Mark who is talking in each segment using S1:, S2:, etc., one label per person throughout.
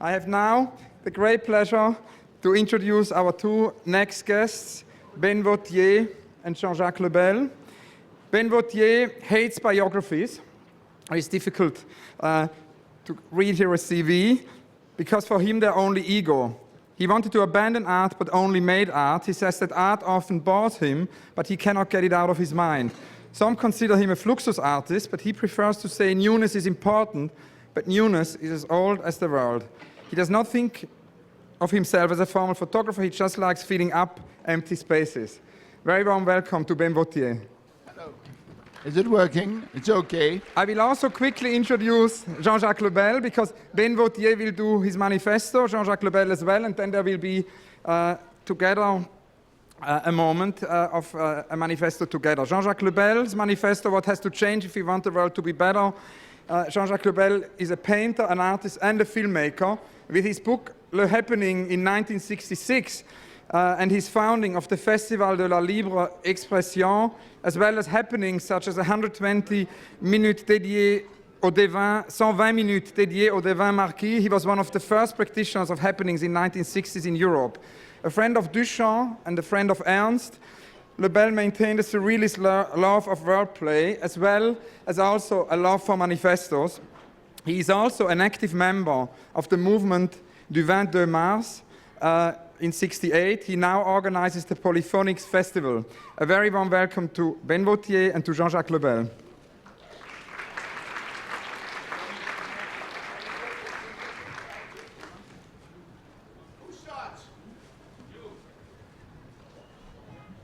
S1: I have now the great pleasure to introduce our two next guests, Ben Vautier and Jean-Jacques Lebel. Ben Vautier hates biographies. It's difficult to read here a CV because for him they're only ego. He wanted to abandon art but only made art. He says that art often bores him, but he cannot get it out of his mind. Some consider him a fluxus artist, but he prefers to say newness is important, but newness is as old as the world. He does not think of himself as a formal photographer, he just likes filling up empty spaces. Very warm welcome to Ben Vautier.
S2: Hello. Is it working? It's okay.
S1: I will also quickly introduce Jean-Jacques Lebel, because Ben Vautier will do his manifesto, Jean-Jacques Lebel as well, and then there will be together a moment of a manifesto together. Jean-Jacques Lebel's manifesto, what has to change if we want the world to be better. Jean-Jacques Lebel is a painter, an artist, and a filmmaker. With his book, Le Happening in 1966, and his founding of the Festival de la Libre Expression, as well as happenings such as 120 minutes dédiées au devin, 120 minutes dédiées au devin marquis. He was one of the first practitioners of happenings in 1960s in Europe. A friend of Duchamp and a friend of Ernst, Lebel maintained a surrealist love of wordplay, as well as also a love for manifestos. He is also an active member of the movement du 22 Mars in '68. He now organizes the Polyphonics Festival. A very warm welcome to Ben Vautier and to Jean-Jacques Lebel.
S2: Who starts? You.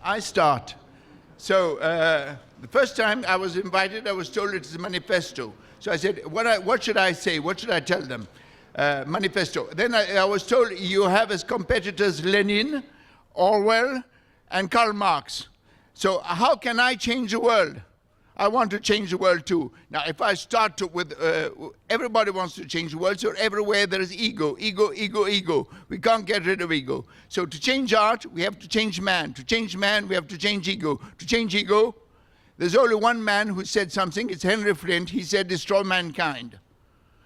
S2: I start. So the first time I was invited, I was told it's a manifesto. So I said, what should I say? What should I tell them? Manifesto. Then I was told you have as competitors Lenin, Orwell, and Karl Marx. So how can I change the world? I want to change the world too. Now, if I start with, everybody wants to change the world, so everywhere there is ego, ego, ego, ego. We can't get rid of ego. So to change art, we have to change man. To change man, we have to change ego. To change ego, there's only one man who said something. It's Henry Flint. He said, destroy mankind.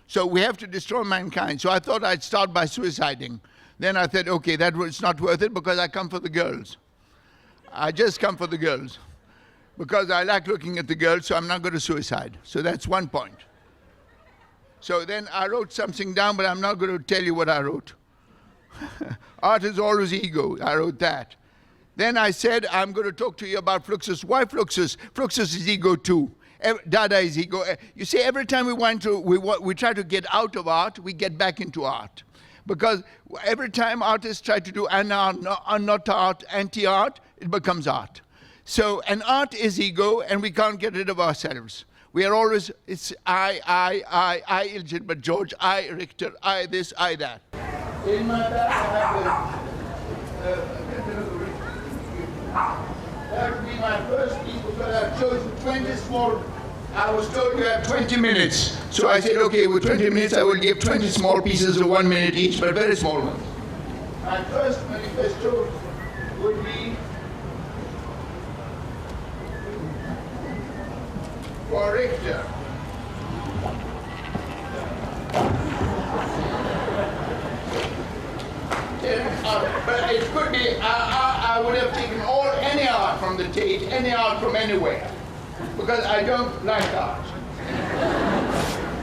S2: So we have to destroy mankind. So I thought I'd start by suiciding. Then I said, okay, it's not worth it because I come for the girls. I just come for the girls. Because I like looking at the girls, so I'm not going to suicide. So that's one point. So then I wrote something down, but I'm not going to tell you what I wrote. Art is always ego. I wrote that. Then I said, I'm going to talk to you about fluxus. Why fluxus? Fluxus is ego too. Dada is ego. You see, every time we try to get out of art, we get back into art. Because every time artists try to do not art, anti-art, it becomes art. So, and art is ego, and we can't get rid of ourselves. We are always, it's I, illegitimate George, I, Richter, I this, I that. In my bag, I have that would be my first piece because I've chosen 20 small. I was told you have 20 minutes. So I said, okay, with 20 minutes I will give 20 small pieces of 1 minute each, but very small ones. My first manifesto would be for Richter. But it could be, I would have taken any art from the Tate, any art from anywhere, because I don't like art.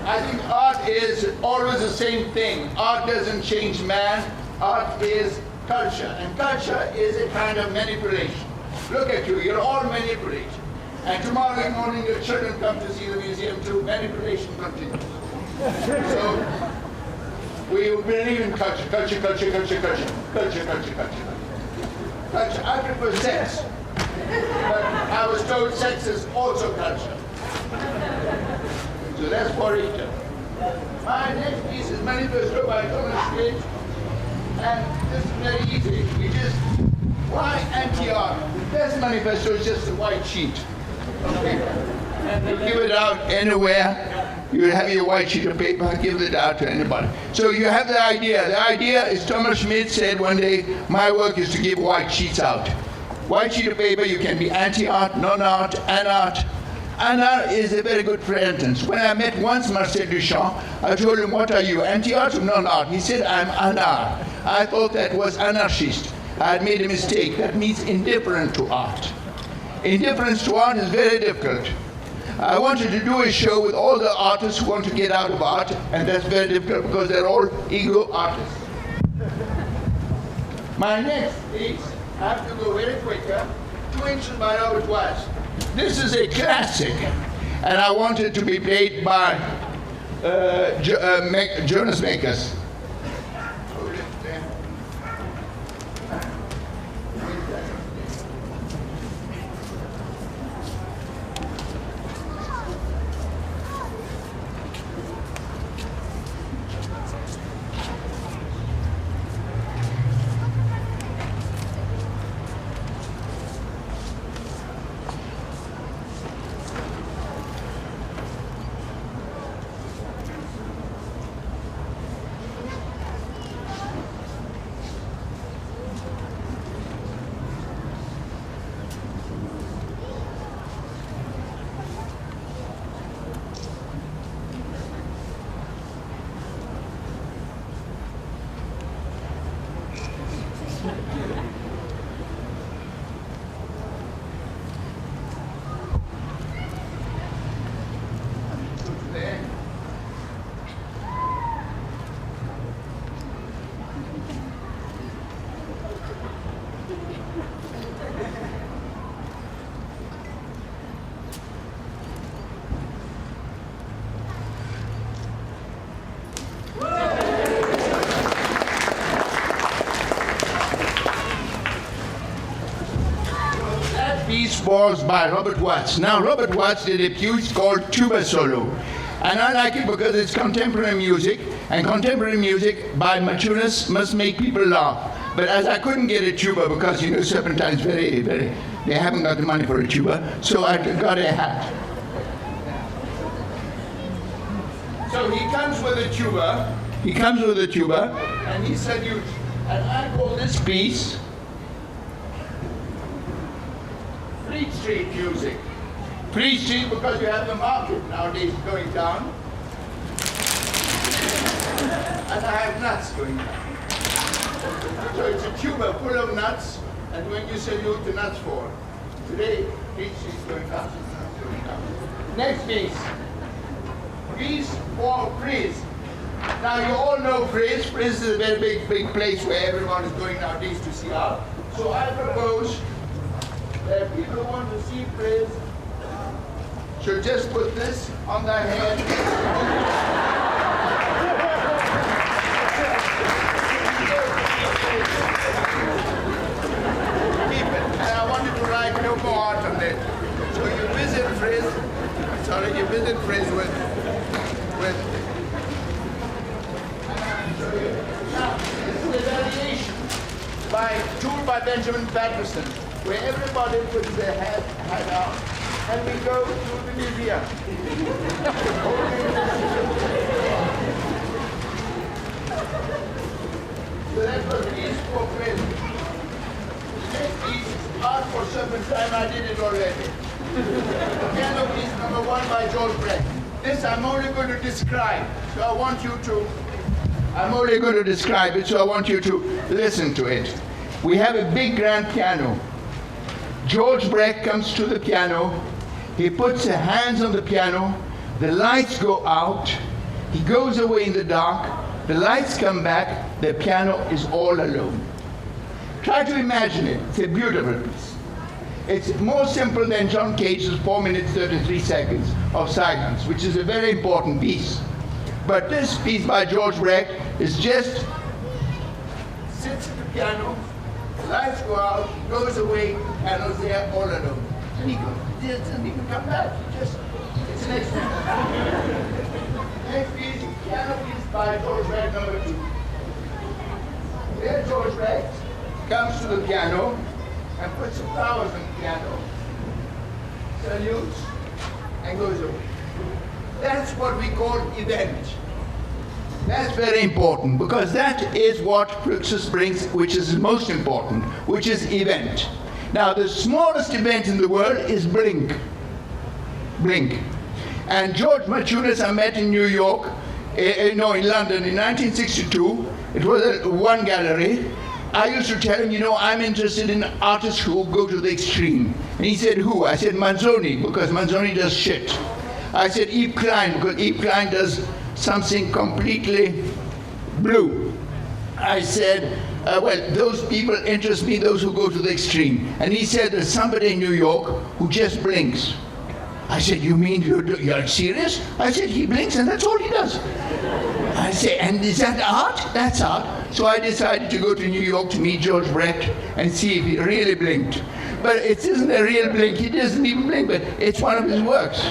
S2: I think art is always the same thing. Art doesn't change man, art is culture, and culture is a kind of manipulation. Look at you, you're all manipulated. And tomorrow morning your children come to see the museum too, manipulation continues. So, we believe in culture, culture, culture, culture, culture, culture, culture, culture. Culture, I prefer sex. But I was told sex is also culture. So that's for Richter. My next piece is Manifesto by Thomas Schmidt. And this is very easy. You just, why anti-art? The best manifesto is just a white sheet of paper. And you give it out anywhere. You have your white sheet of paper, give it out to anybody. So you have the idea. The idea is Thomas Schmidt said one day, my work is to give white sheets out. White sheet of paper, you can be anti-art, non-art, an art, Anar is a very good sentence. When I met once Marcel Duchamp, I told him, what are you, anti-art or non-art? He said, I'm anar. I thought that was anarchist. I had made a mistake. That means indifferent to art. Indifference to art is very difficult. I wanted to do a show with all the artists who want to get out of art, and that's very difficult because they're all ego artists. My next piece, I have to go very quicker, 2 inches by Robert Watts. This is a classic, and I want it to be played by Jonas Makers. Was by Robert Watts. Now, Robert Watts did a piece called Tuba Solo. And I like it because it's contemporary music, and contemporary music by maturists must make people laugh. But as I couldn't get a tuba because, you know, Serpentine's very, they haven't got the money for a tuba, so I got a hat. So he comes with a tuba, and he salutes. And I call this piece Fleet Street music. Fleet Street because you have the market nowadays going down. And I have nuts going down. So it's a tuba full of nuts, and when you salute, the nuts fall. Today, Fleet Street's going down. Next piece. Piece for Frizz. Now you all know Frizz. Frizz is a very big place where everyone is going nowadays to see art. So I propose that people who want to see Frizz should just put this on their head. Keep it. And I wanted to write no more art on it. So you visit Frizz with now, this is a variation tool by Benjamin Patterson, where everybody puts their hat out, and we go to the museum. So that was piece for Frizz. Next piece, art for Serpentine, I did it already. Piano piece number 1 by George Brecht. This I'm only going to describe, so I want you to listen to it. We have a big grand piano. George Brecht comes to the piano, he puts his hands on the piano, the lights go out, he goes away in the dark, the lights come back, the piano is all alone. Try to imagine it, it's a beautiful piece. It's more simple than John Cage's 4 minutes 33 seconds of silence, which is a very important piece. But this piece by George Brecht is just sits at the piano, the lights go out, he goes away, the piano's there all alone. And he doesn't even come back. It's an experiment. Next piece, piano piece by George Brecht number 2. Here George Brecht comes to the piano and puts some flowers on the piano, salutes, and goes away. That's what we call event. That's very important, because that is what Fluxus brings, which is most important, which is event. Now, the smallest event in the world is blink. blink. And George Maciunas I met in New York, in London in 1962. It was one gallery. I used to tell him, I'm interested in artists who go to the extreme. And he said, who? I said, Manzoni, because Manzoni does shit. I said, Yves Klein, because Yves Klein does something completely blue. I said, well, those people interest me, those who go to the extreme. And he said, there's somebody in New York who just blinks. I said, you mean you're serious? I said, he blinks and that's all he does. I said, and is that art? That's art. So I decided to go to New York to meet George Brecht and see if he really blinked. But it isn't a real blink, he doesn't even blink, but it's one of his works.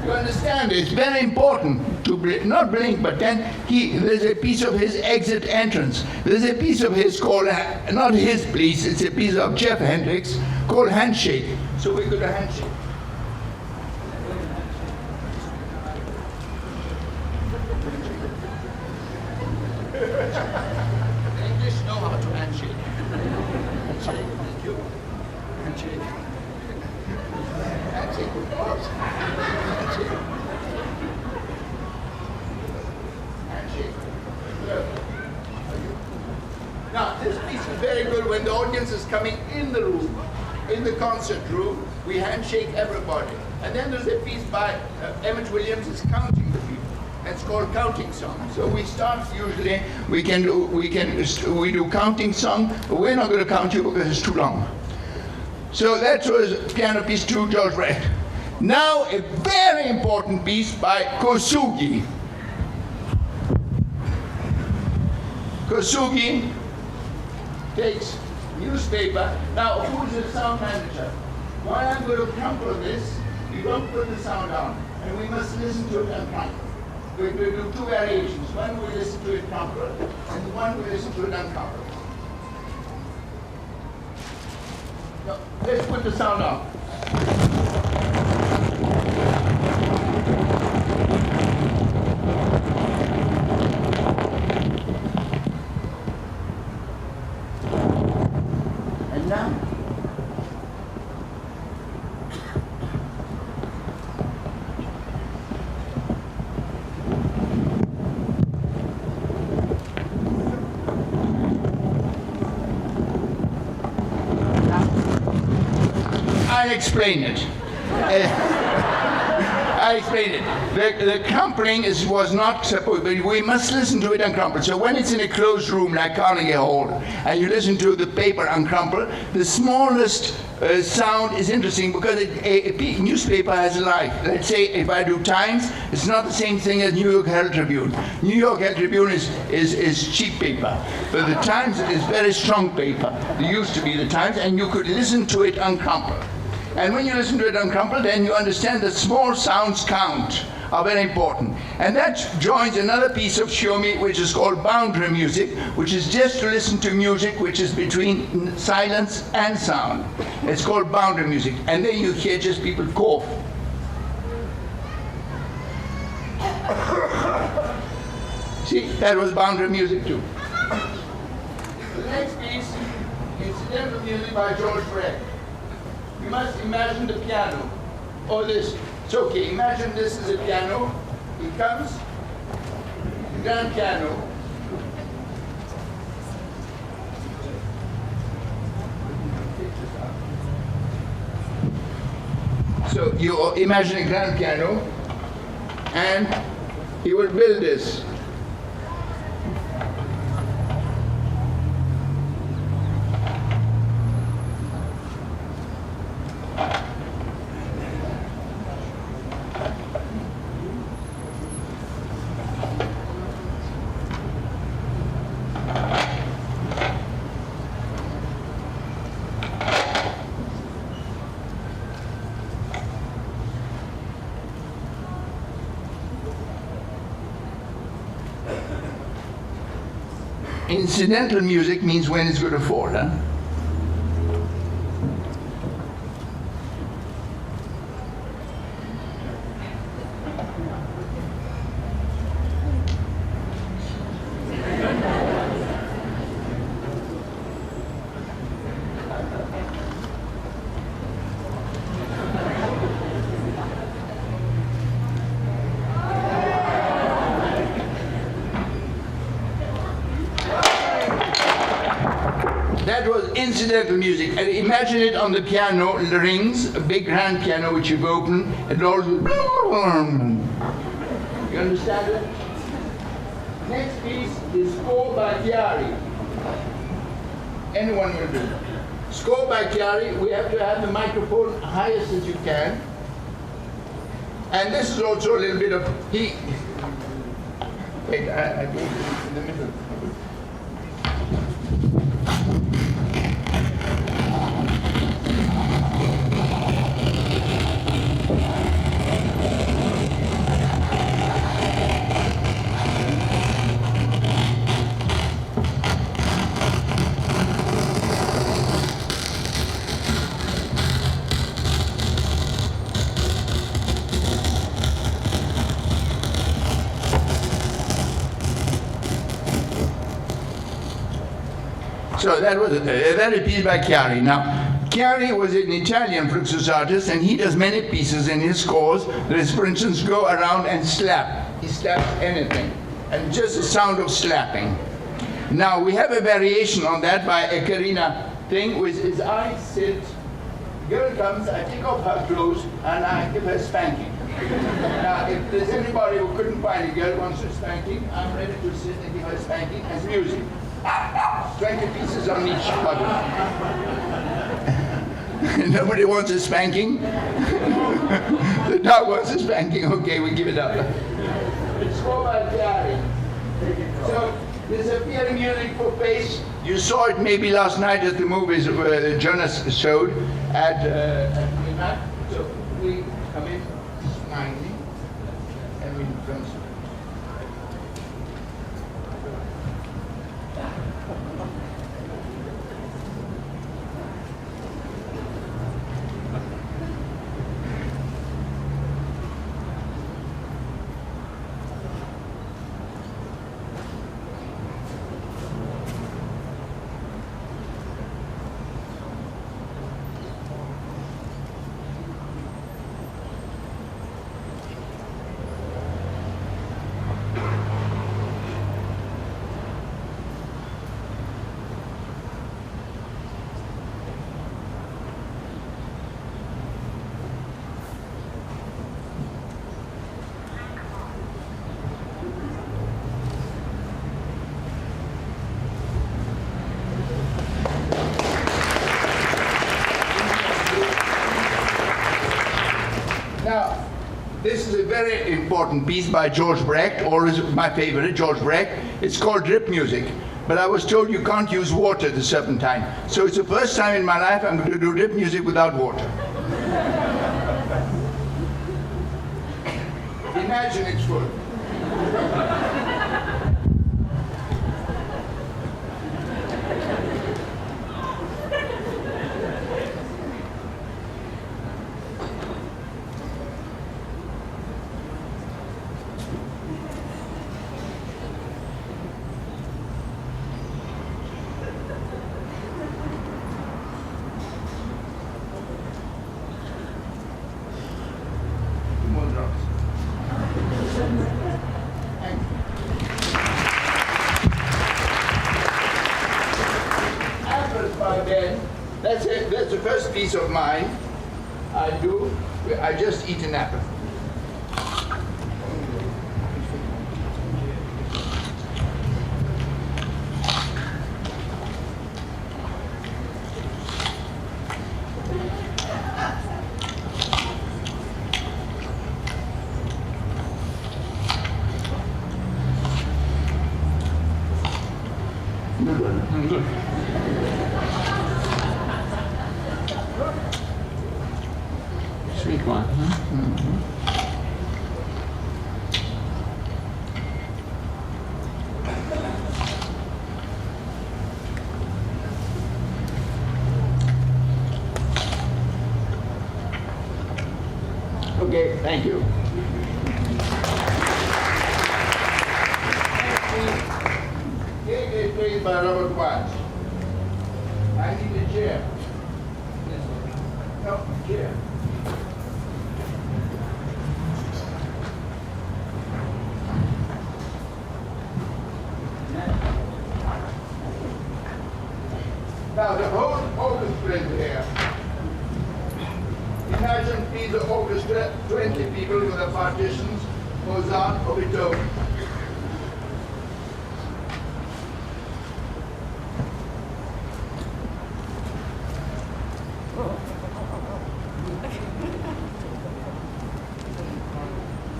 S2: You understand? It's very important to not blink, but then there's a piece of his exit entrance. There's a piece of his called, not his piece, it's a piece of Jeff Hendricks called Handshake. So we go to Handshake. The English know how to handshake. Handshake, thank you. Handshake. Handshake, of course. Handshake. Handshake. Now, this piece is very good when the audience is coming in the room, in the concert room. We handshake everybody. And then there's a piece by Emmett Williams is counting the people. It's called counting song. So we start usually, we do counting song, but we're not going to count you because it's too long. So that was piano piece 2, George Brecht. Now a very important piece by Kosugi. Kosugi takes newspaper. Now who's the sound manager? While I'm going to crumple this, you don't put the sound on. And we must listen to it and crumple. We do two variations. One we listen to it crumpled, and one we listen to it uncrumpled. Now, let's put the sound on. And now, I explain it. I explained it. The crumpling was not supposed, but we must listen to it uncrumpled. So when it's in a closed room like Carnegie Hall, and you listen to the paper uncrumpled, the smallest sound is interesting because a newspaper has life. Let's say if I do Times, it's not the same thing as New York Herald Tribune. New York Herald Tribune is cheap paper, but the Times is very strong paper. It used to be the Times, and you could listen to it uncrumpled. And when you listen to it uncrumpled, then you understand that small sounds count, are very important. And that joins another piece of Shomi, which is called boundary music, which is just to listen to music which is between silence and sound. It's called boundary music. And then you hear just people cough. See, that was boundary music too. The next piece, incidental music by George Brecht. You must imagine the piano, or this. It's okay, imagine this is a piano. It comes, the grand piano. So you imagine a grand piano, and he will build this. Incidental music means when it's going to fall, huh? that was incidental music. And imagine it on the piano, the rings, a big grand piano which you've opened, and all. You understand it? Next piece is Score by Gehry. Anyone will do. Score by Gehry. We have to have the microphone highest as you can. And this is also a little bit of Wait, I do it in the middle. So that was a piece by Gehry. Now, Gehry was an Italian fluxus artist, and he does many pieces in his scores. There is, for instance, go around and slap. He slaps anything, and just the sound of slapping. Now, we have a variation on that by a Karina thing, with his eyes sit. Girl comes, I take off her clothes, and I give her spanking. Now, if there's anybody who couldn't find a girl who wants a spanking, I'm ready to sit and give her spanking as music. 20 pieces on each button. Nobody wants a spanking? The dog wants a spanking. Okay, we give it up. It's Score by Gehry. So, there's a piano music for bass. You saw it maybe last night at the movies Jonas showed at midnight. So, we come in smiling and we come. Now, this is a very important piece by George Brecht, always my favorite, George Brecht. It's called drip music. But I was told you can't use water, the Serpentine. So it's the first time in my life I'm going to do drip music without water. Imagine it's full. That's it. That's the first piece of mine I do. I just eat an apple. Good. Sweet one, huh? Mm-hmm. Okay, thank you. Cake is played by Robert Watts. I need a chair. No, chair. Now the whole orchestra is here. Imagine be the orchestra, 20 people with the partitions, Mozart or Beethoven.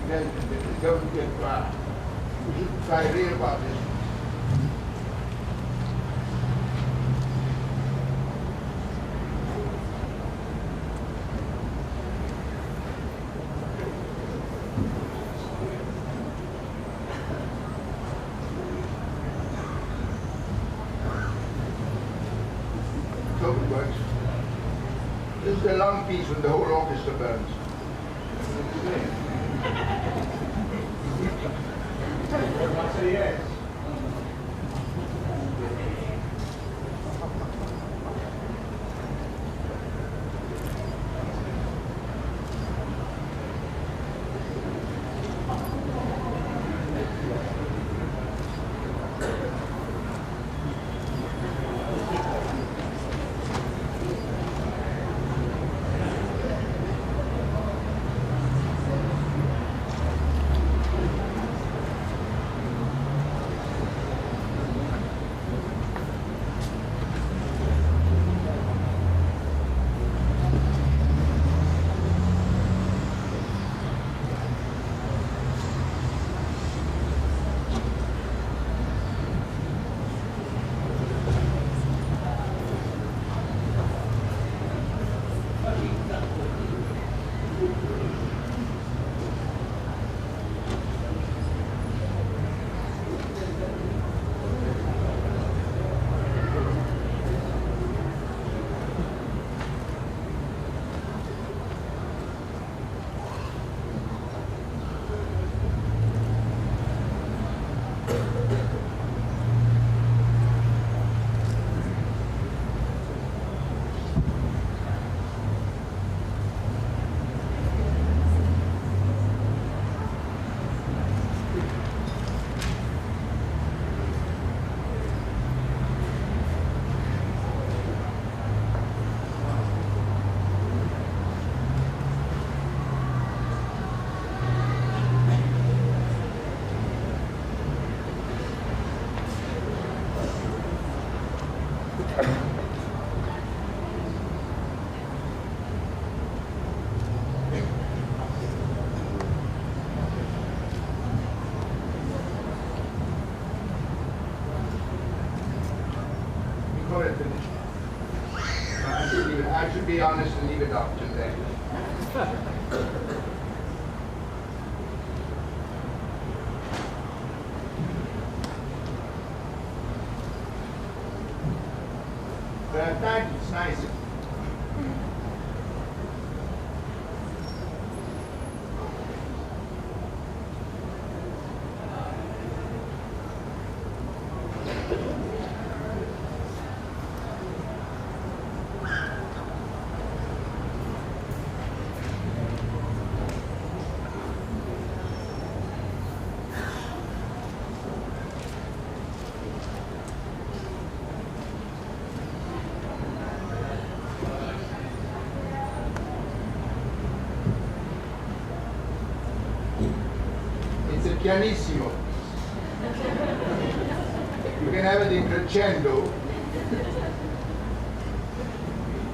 S2: Then don't get far. We should try real partitions. This is a long piece when the whole orchestra burns. I say yes. I should be honest and leave it up to them. But at times it's nice. Pianissimo. You can have it in crescendo.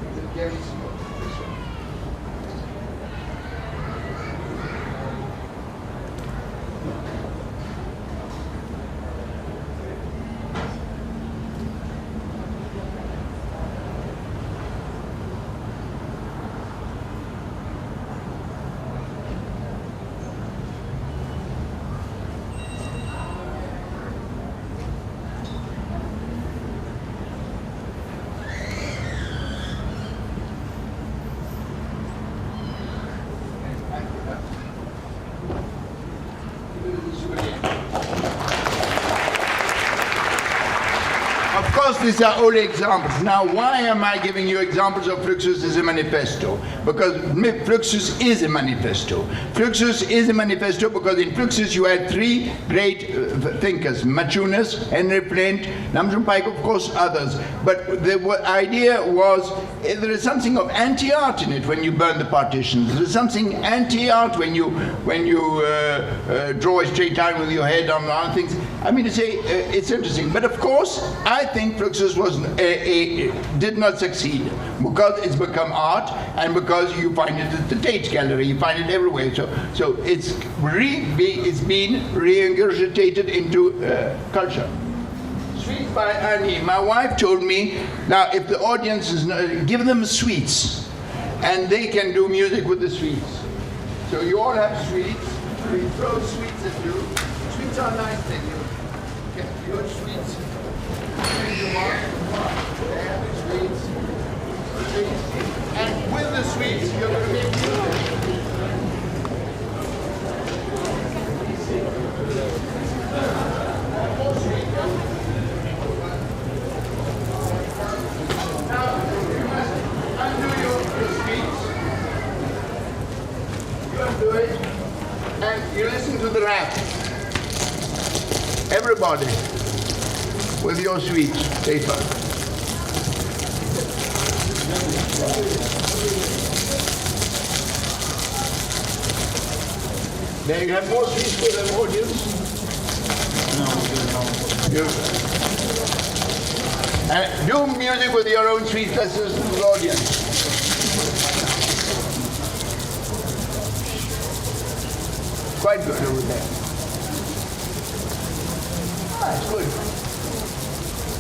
S2: It's a pianissimo. Of course, these are only examples. Now, why am I giving you examples of Fluxus as a manifesto? Because Fluxus is a manifesto. Fluxus is a manifesto because in Fluxus you had three great thinkers, Machunas, Henry Flint, Namjoon Pike, of course, others. But the idea was there is something of anti-art in it when you burn the partitions. There is something anti-art when you draw a straight line with your head on things. I mean to say, it's interesting. But of course, I think Fluxus did not succeed because it's become art and because you find it at the Tate Gallery, you find it everywhere. So it's been re-ingurgitated into culture. Sweets by Annie. My wife told me, now if the audience is give them sweets and they can do music with the sweets. So you all have sweets. We throw sweets at you. Sweets are nice things. Get your sweets. Sweets. And with the sweets, you're going to make music. More sweets. Now, you must undo your sweets. You undo it, and you listen to the rap. Everybody, with your sweets, paper. There you have more sweets for the audience. No. And do music with your own sweets. Let's listen to the audience. Quite good over there. It's good.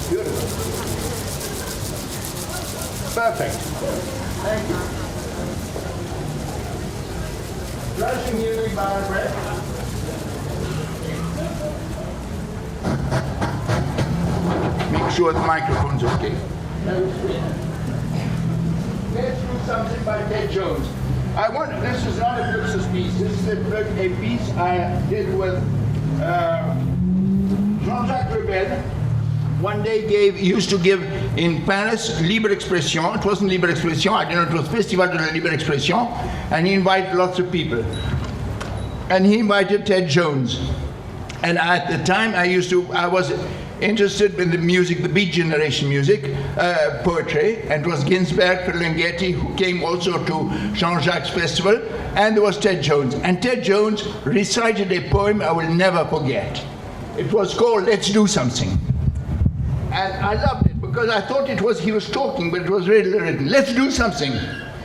S2: Beautiful. Perfect. Thank you. Rushing music by the breath. Make sure the microphone's okay. Let's do something by Peyton-Jones. This is not a Fluxus piece. This is a piece I did with Jean-Jacques Rebel. One day used to give in Paris Libre Expression. It wasn't Libre Expression, I don't know, it was Festival de la Libre Expression, and he invited lots of people. And he invited Peyton-Jones. And at the time I was interested in the music, the Beat Generation music, poetry, and it was Ginsberg, Ferlinghetti, who came also to Jean-Jacques Festival, and there was Peyton-Jones. And Peyton-Jones recited a poem I will never forget. It was called Let's Do Something. And I loved it because I thought he was talking, but it was really written. Let's do something.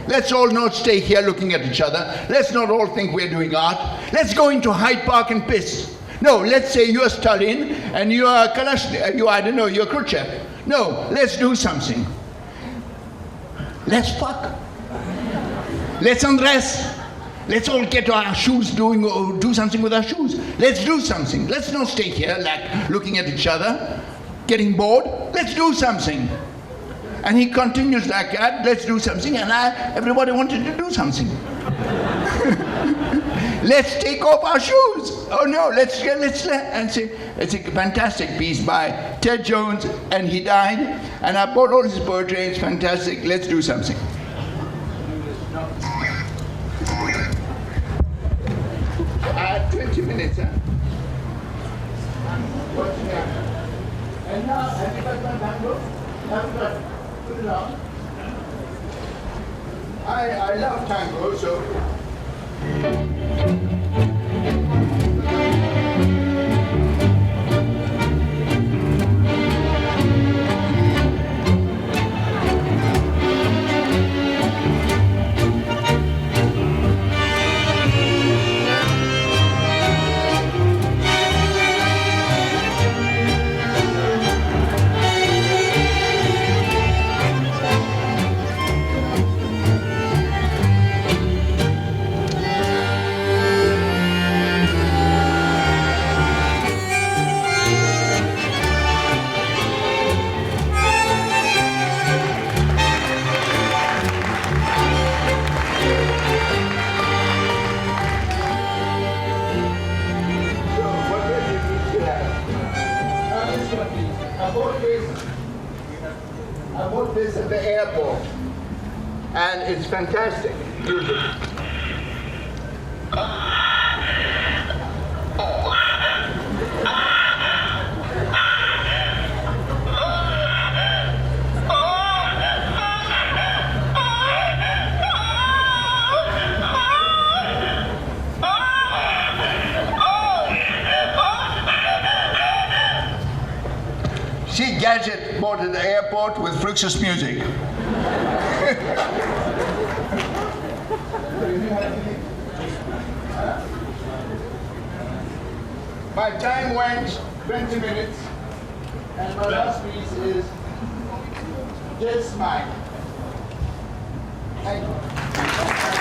S2: Let's all not stay here looking at each other. Let's not all think we're doing art. Let's go into Hyde Park and piss. No, let's say you're Stalin and you are Kalashnikov, you're Khrushchev. No, let's do something. Let's fuck. Let's undress. Let's all get our shoes do something with our shoes. Let's do something. Let's not stay here like looking at each other, getting bored. Let's do something. And he continues like that, let's do something, and everybody wanted to do something. Let's take off our shoes. Oh no, and see, it's a fantastic piece by Peyton-Jones, and he died, and I bought all his poetry, it's fantastic, let's do something. 20 minutes, huh? What's next? And now, have you got my tango? Put it on. I love tango, so. I bought this at the airport, and it's fantastic music. See gadget bought at the airport with Fluxus music. My time went 20 minutes, and my last piece is just mine. Thank you.